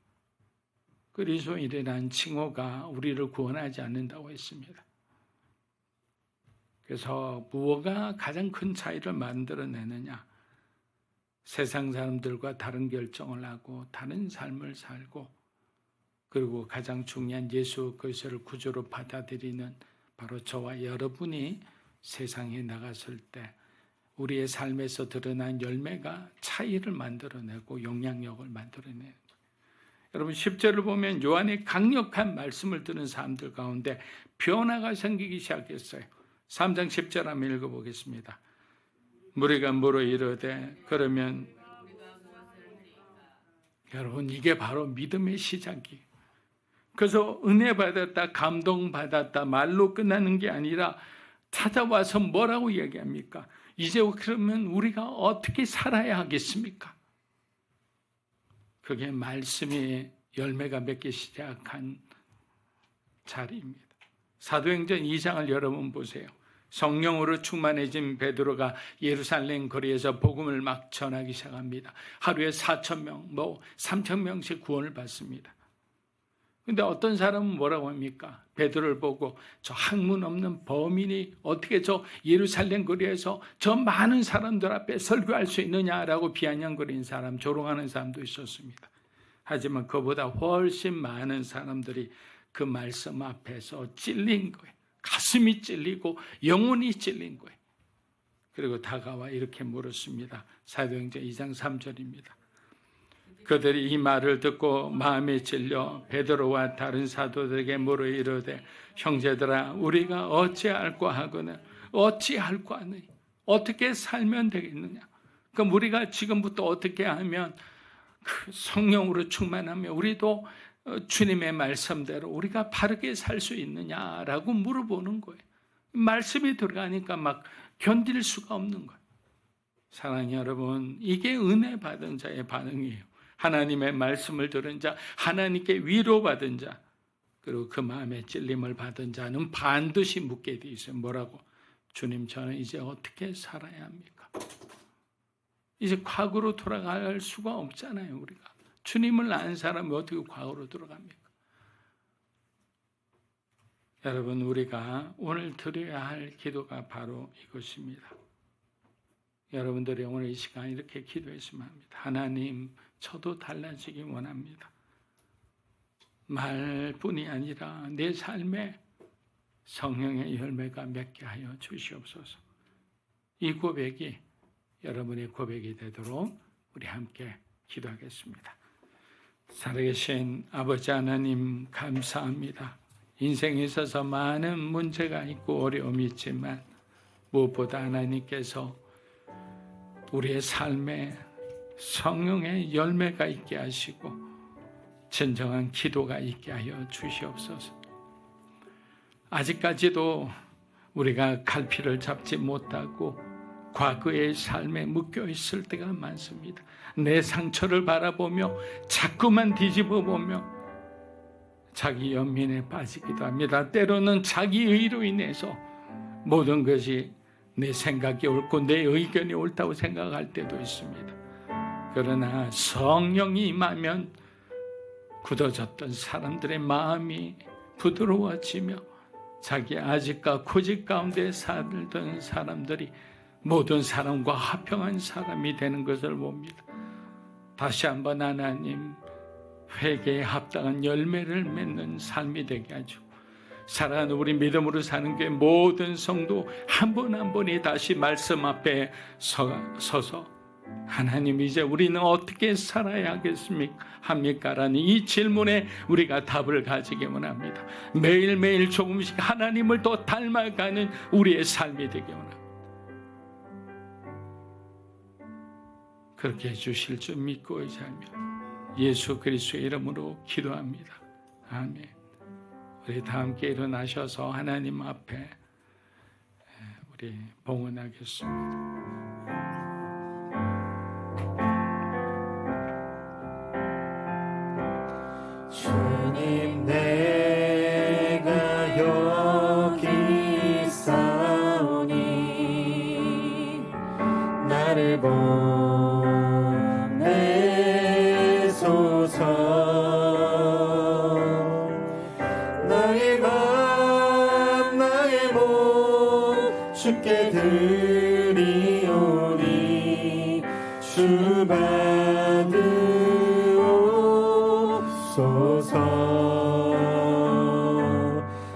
[SPEAKER 2] 그리스도인이라는 칭호가 우리를 구원하지 않는다고 했습니다. 그래서 무엇가 가장 큰 차이를 만들어내느냐? 세상 사람들과 다른 결정을 하고 다른 삶을 살고, 그리고 가장 중요한 예수 그리스도를 구주로 받아들이는 바로 저와 여러분이 세상에 나갔을 때 우리의 삶에서 드러난 열매가 차이를 만들어내고 영향력을 만들어내는 거예요. 여러분 10절을 보면 요한의 강력한 말씀을 듣는 사람들 가운데 변화가 생기기 시작했어요. 3장 10절 한번 읽어보겠습니다. 무리가 물어 이르되 그러면 여러분 이게 바로 믿음의 시작이에요. 그래서 은혜 받았다, 감동 받았다 말로 끝나는 게 아니라 찾아와서 뭐라고 이야기합니까? 이제 그러면 우리가 어떻게 살아야 하겠습니까? 그게 말씀이 열매가 맺기 시작한 자리입니다. 사도행전 2장을 여러분 보세요. 성령으로 충만해진 베드로가 예루살렘 거리에서 복음을 막 전하기 시작합니다. 하루에 4,000명, 3,000명씩 구원을 받습니다. 근데 어떤 사람은 뭐라고 합니까? 베드로를 보고 저 학문 없는 범인이 어떻게 저 예루살렘 거리에서 저 많은 사람들 앞에 설교할 수 있느냐라고 비아냥거리는 사람, 조롱하는 사람도 있었습니다. 하지만 그보다 훨씬 많은 사람들이 그 말씀 앞에서 찔린 거예요. 가슴이 찔리고 영혼이 찔린 거예요. 그리고 다가와 이렇게 물었습니다. 사도행전 2장 3절입니다. 그들이 이 말을 듣고 마음에 찔려 베드로와 다른 사도들에게 물어 이르되 형제들아 우리가 어찌할까 하거나 어찌할까 하느냐, 어떻게 살면 되겠느냐. 그럼 우리가 지금부터 어떻게 하면 그 성령으로 충만하며 우리도 주님의 말씀대로 우리가 바르게 살 수 있느냐라고 물어보는 거예요. 말씀이 들어가니까 막 견딜 수가 없는 거예요. 사랑하는 여러분, 이게 은혜 받은 자의 반응이에요. 하나님의 말씀을 들은 자, 하나님께 위로받은 자, 그리고 그 마음에 찔림을 받은 자는 반드시 묻게 돼 있어요. 뭐라고? 주님, 저는 이제 어떻게 살아야 합니까? 이제 과거로 돌아갈 수가 없잖아요. 우리가 주님을 아는 사람이 어떻게 과거로 돌아갑니까? 여러분, 우리가 오늘 드려야 할 기도가 바로 이것입니다. 여러분들이 오늘 이 시간 이렇게 기도했으면 합니다. 하나님, 저도 달라지기 원합니다. 말뿐이 아니라 내 삶에 성령의 열매가 맺게 하여 주시옵소서. 이 고백이 여러분의 고백이 되도록 우리 함께 기도하겠습니다. 살아계신 아버지 하나님, 감사합니다. 인생에 있어서 많은 문제가 있고 어려움이 있지만 무엇보다 하나님께서 우리의 삶에 성령의 열매가 있게 하시고 진정한 기도가 있게 하여 주시옵소서. 아직까지도 우리가 갈피를 잡지 못하고 과거의 삶에 묶여 있을 때가 많습니다. 내 상처를 바라보며 자꾸만 뒤집어 보며 자기 연민에 빠지기도 합니다. 때로는 자기 의로 인해서 모든 것이 내 생각이 옳고 내 의견이 옳다고 생각할 때도 있습니다. 그러나 성령이 임하면 굳어졌던 사람들의 마음이 부드러워지며 자기 아직과 고집 가운데 살던 사람들이 모든 사람과 화평한 사람이 되는 것을 봅니다. 다시 한번 하나님, 회개에 합당한 열매를 맺는 삶이 되게 하시고 사랑하는 우리 믿음으로 사는 게 모든 성도 한 분 한 분이 다시 말씀 앞에 서서 하나님, 이제 우리는 어떻게 살아야 합니까? 라는 이 질문에 우리가 답을 가지기 원합니다. 매일매일 조금씩 하나님을 더 닮아가는 우리의 삶이 되기 원합니다. 그렇게 해주실 줄 믿고 의지하며 예수 그리스도의 이름으로 기도합니다. 아멘. 우리 다 함께 일어나셔서 하나님 앞에 우리 봉헌하겠습니다.
[SPEAKER 4] 주님, 내가 여기 있사오니 나를 보내소서. 나의 맘 나의 몸 주께 드리오니 주 받으옵소서.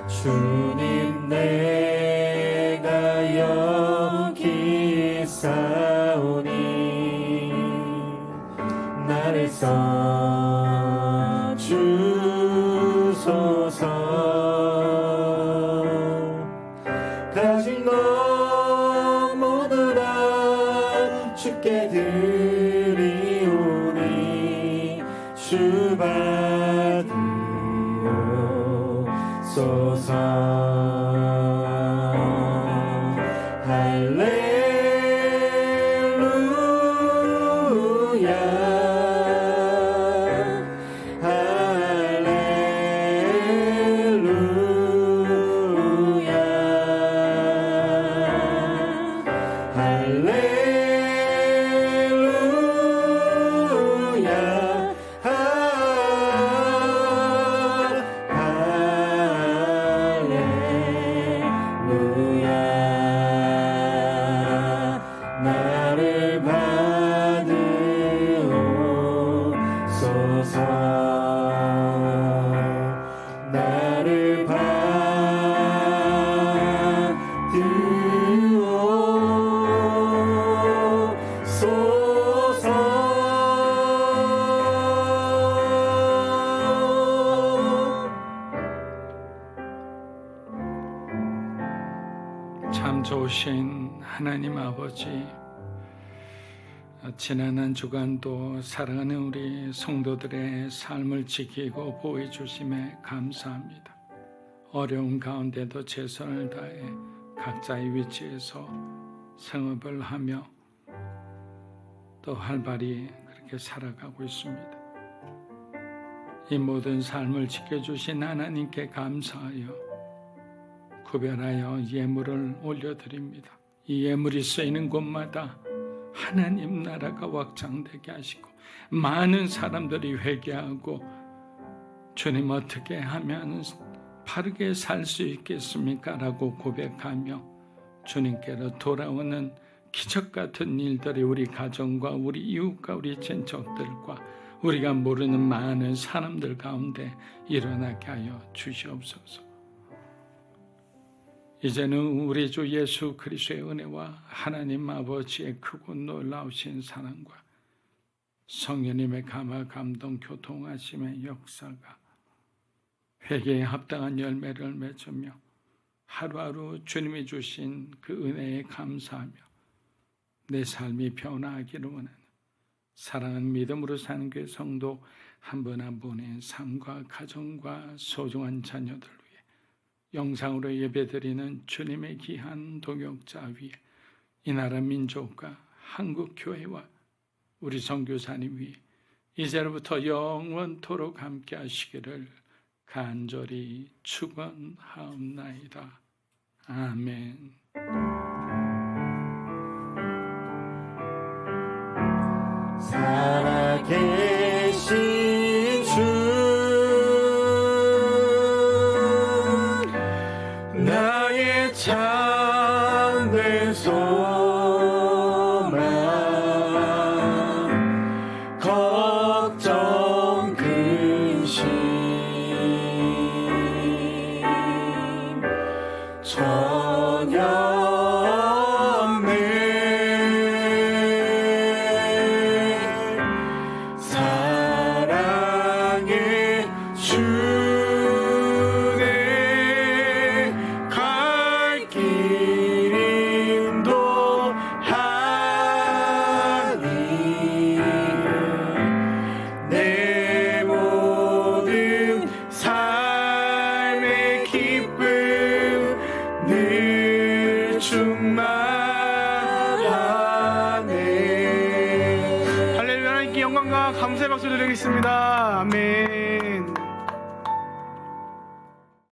[SPEAKER 4] 주님 내가 여기 있사오니 나를 써주소서. 가진 것 모두 다 주께 드리오니 주 받으옵소서. 나를 받으옵소서. 나를 받으옵소서.
[SPEAKER 2] 참 좋으신 하나님 아버지, 지난 한 주간도 사랑하는 우리 성도들의 삶을 지키고 보호해 주심에 감사합니다. 어려운 가운데도 최선을 다해 각자의 위치에서 생업을 하며 또 활발히 그렇게 살아가고 있습니다. 이 모든 삶을 지켜주신 하나님께 감사하여 구별하여 예물을 올려드립니다. 이 예물이 쓰이는 곳마다 하나님 나라가 확장되게 하시고 많은 사람들이 회개하고 주님 어떻게 하면 바르게 살 수 있겠습니까? 라고 고백하며 주님께로 돌아오는 기적 같은 일들이 우리 가정과 우리 이웃과 우리 친척들과 우리가 모르는 많은 사람들 가운데 일어나게 하여 주시옵소서. 이제는 우리 주 예수 그리스도의 은혜와 하나님 아버지의 크고 놀라우신 사랑과 성령님의 감화 감동 교통하심의 역사가 회개에 합당한 열매를 맺으며 하루하루 주님이 주신 그 은혜에 감사하며 내 삶이 변화하기를 원하는 사랑하는 믿음으로 사는 교회 성도 한 분 한 분의 삶과 가정과 소중한 자녀들 위해 영상으로 예배드리는 주님의 귀한 동역자 위에 이 나라 민족과 한국 교회와 우리 선교사님 위에 이제로부터 영원토록 함께 하시기를 간절히 축원하옵나이다. 아멘.
[SPEAKER 4] 살아계신 주 나의 참된 소망 걱정 근심 전혀
[SPEAKER 1] 할렐루야. 하나님께 영광과 감사의 박수 드리겠습니다. 아멘.